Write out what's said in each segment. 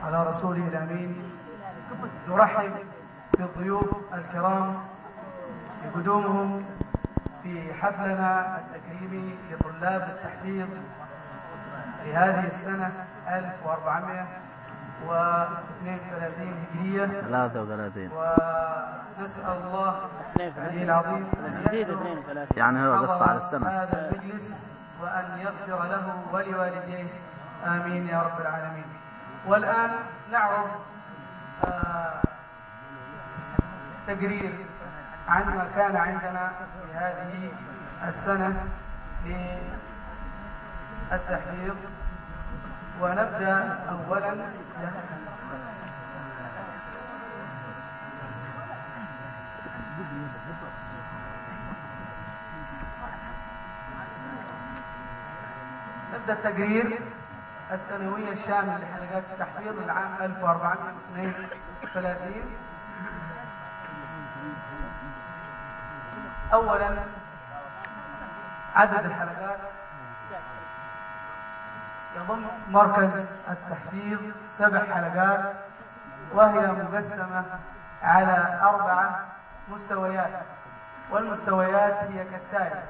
على رسوله الأمين. نرحب بالضيوف الكرام بقدومهم في حفلنا التكريمي لطلاب التحفيظ لهذه السنة 1432 هجرية 33. ونسأل الله العلي العظيم يعني هو قصد على السنة هذا المجلس وأن يغفر له ولوالديه، آمين يا رب العالمين. والآن نعرض تقرير عن ما كان عندنا في هذه السنة للتحفيظ. ونبدأ أولا التقرير السنوية الشامل لحلقات التحفيظ للعام 1432. أولا عدد الحلقات. يضم مركز التحفيظ 7 حلقات، وهي مقسمة على 4 مستويات، والمستويات هي كالتالي: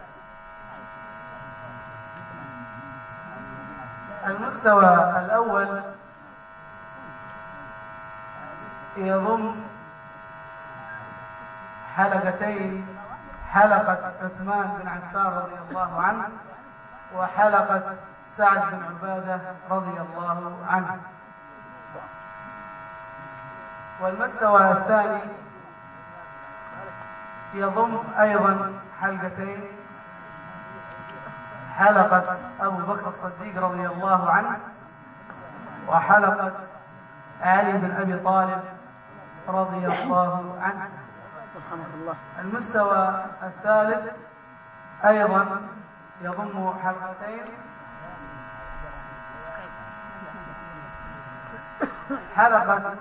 المستوى الأول يضم حلقتين، حلقة عثمان بن عفان رضي الله عنه وحلقة سعد بن عبادة رضي الله عنه. والمستوى الثاني يضم أيضا حلقتين، حلقة أبو بكر الصديق رضي الله عنه وحلقة علي بن أبي طالب رضي الله عنه. المستوى الثالث أيضا يضم حلقتين، حلقة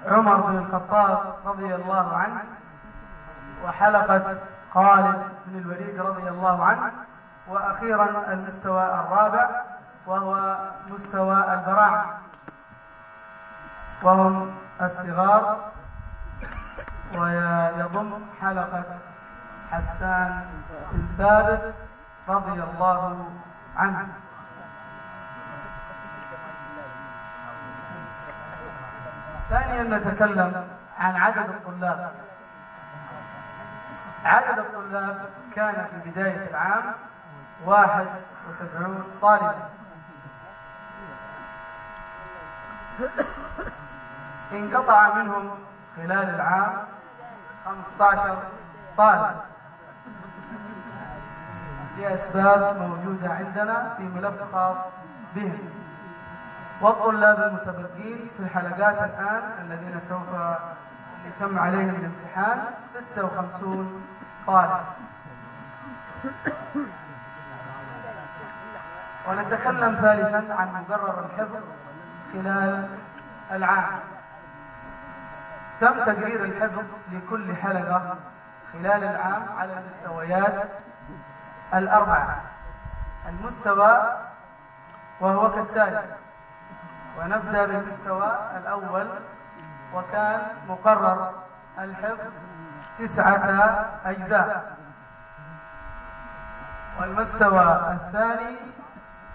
عمر بن الخطاب رضي الله عنه وحلقة خالد بن الوليد رضي الله عنه. وأخيرا المستوى الرابع وهو مستوى البراعم، وهم الصغار، ويضم حلقة حسان بن ثابت رضي الله عنه. ثانيا نتكلم عن عدد الطلاب. عدد الطلاب كان في بداية العام 71 طالبا. انقطع منهم خلال العام 15 طالب لأسباب موجودة عندنا في ملف خاص بهم. والطلاب المتبقين في الحلقات الآن الذين سوف يتم عليهم الامتحان 56 طالب. ونتكلم ثالثا عن مقرر الحفظ خلال العام. تم تقرير الحفظ لكل حلقة خلال العام على المستويات ال4. المستوى وهو كالتالي، ونبدأ بالمستوى الأول، وكان مقرر الحفظ 9 أجزاء. والمستوى الثاني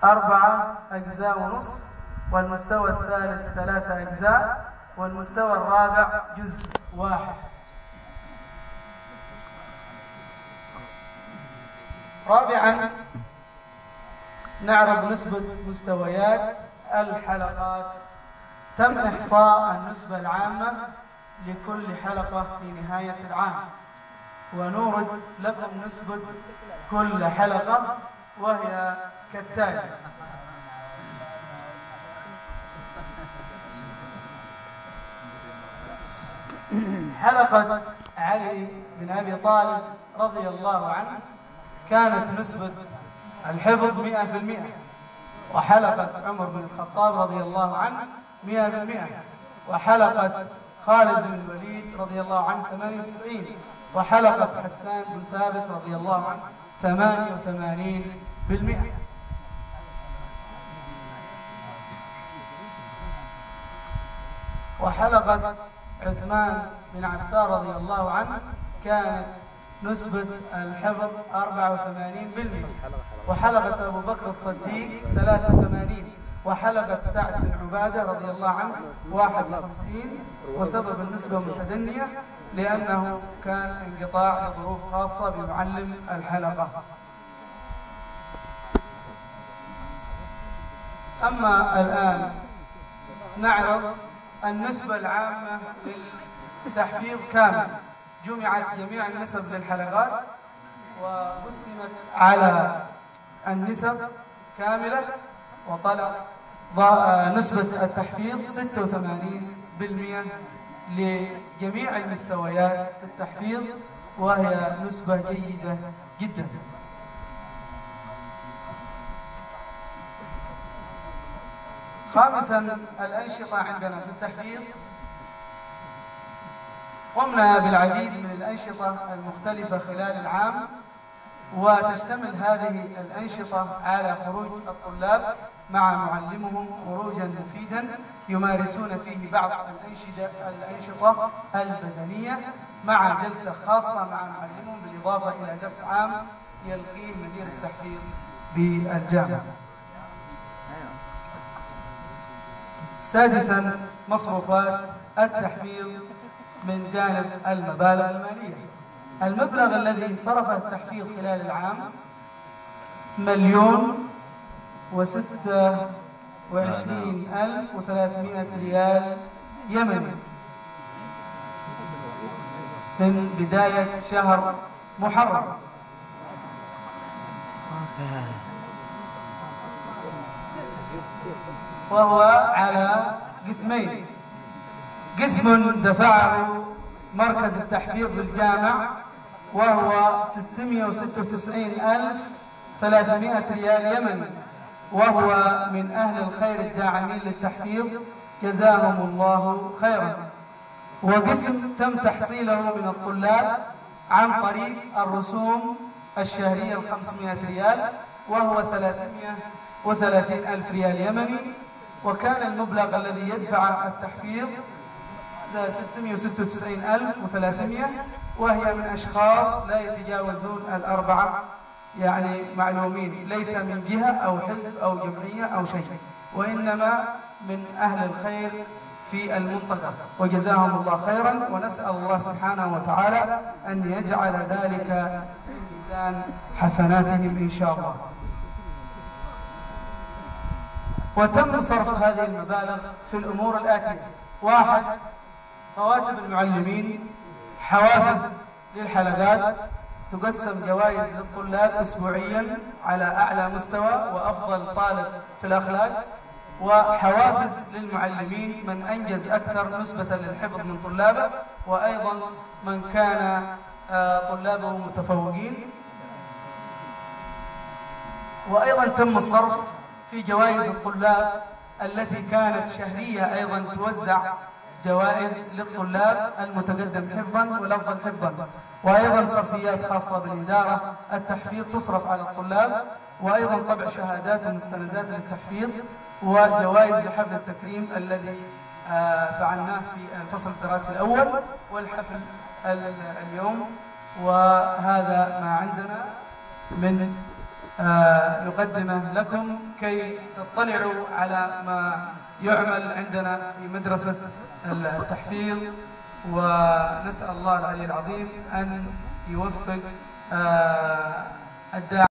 4 أجزاء ونصف، والمستوى الثالث 3 أجزاء، والمستوى الرابع جزء واحد. رابعا نعرض نسبة مستويات الحلقات. تم إحصاء النسبة العامة لكل حلقة في نهاية العام، ونورد لكم نسبة كل حلقة وهي كالتالي: حلقة علي بن أبي طالب رضي الله عنه كانت نسبة الحفظ 100%، وحلقة عمر بن الخطاب رضي الله عنه 100%، وحلقة خالد بن الوليد رضي الله عنه 98، وحلقة حسان بن ثابت رضي الله عنه 88%. وحلقة عثمان بن عفان رضي الله عنه كانت نسبة الحفظ 84%، وحلقة أبو بكر الصديق 83%، وحلقة سعد بن عبادة رضي الله عنه 51. وسبب النسبة متدنية لأنه كان انقطاع لظروف خاصة بمعلم الحلقة. أما الآن نعرض النسبة العامة للتحفيظ كامل. جمعت جميع النسب للحلقات وقسمت على النسب كاملة، وطلع نسبة التحفيظ 86% لجميع المستويات في التحفيظ، وهي نسبة جيدة جدا. خامسا، الأنشطة عندنا في التحفيظ. قمنا بالعديد من الأنشطة المختلفة خلال العام، وتشتمل هذه الأنشطة على خروج الطلاب مع معلمهم خروجا مفيدا يمارسون فيه بعض الأنشطة البدنية مع جلسة خاصة مع معلمهم، بالإضافة إلى درس عام يلقيه مدير التحفيظ بالجامعة. سادسا، مصروفات التحفيظ من جانب المبالغ المالية. المبلغ الذي صرفه التحفيظ خلال العام 1,26,300 ريال يمني من بداية شهر محرم، وهو على قسمين: قسم دفعه مركز التحفيظ بالجامع وهو 696,300 ريال يمني، وهو من أهل الخير الداعمين للتحفيظ جزاهم الله خيرا. وقسم تم تحصيله من الطلاب عن طريق الرسوم الشهرية 500 ريال، وهو 330,000 ريال يمني. وكان المبلغ الذي يدفع التحفيظ 696,300، وهي من أشخاص لا يتجاوزون الأربعة، يعني معلومين، ليس من جهة أو حزب أو جمعية أو شيء، وإنما من أهل الخير في المنطقة، وجزاهم الله خيرا. ونسأل الله سبحانه وتعالى أن يجعل ذلك في ميزان حسناتهم إن شاء الله. وتم صرف هذه المبالغ في الأمور الآتية: 1. رواتب المعلمين، حوافز للحلقات، تقسم جوائز للطلاب أسبوعيا على أعلى مستوى وأفضل طالب في الأخلاق، وحوافز للمعلمين من أنجز أكثر نسبة للحفظ من طلابه، وأيضا من كان طلابه متفوقين. وأيضا تم الصرف في جوائز الطلاب التي كانت شهرية، أيضا توزع جوائز للطلاب المتقدم حفظا والأفضل حفظا، وأيضا صرفيات خاصة بالإدارة التحفيظ تصرف على الطلاب، وأيضا طبع شهادات ومستندات للتحفيظ، وجوائز لحفل التكريم الذي فعلناه في الفصل الدراسي الأول، والحفل اليوم. وهذا ما عندنا من نقدمه لكم كي تطلعوا على ما يعمل عندنا في مدرسة التحفيظ. ونسأل الله العلي العظيم أن يوفق الداعي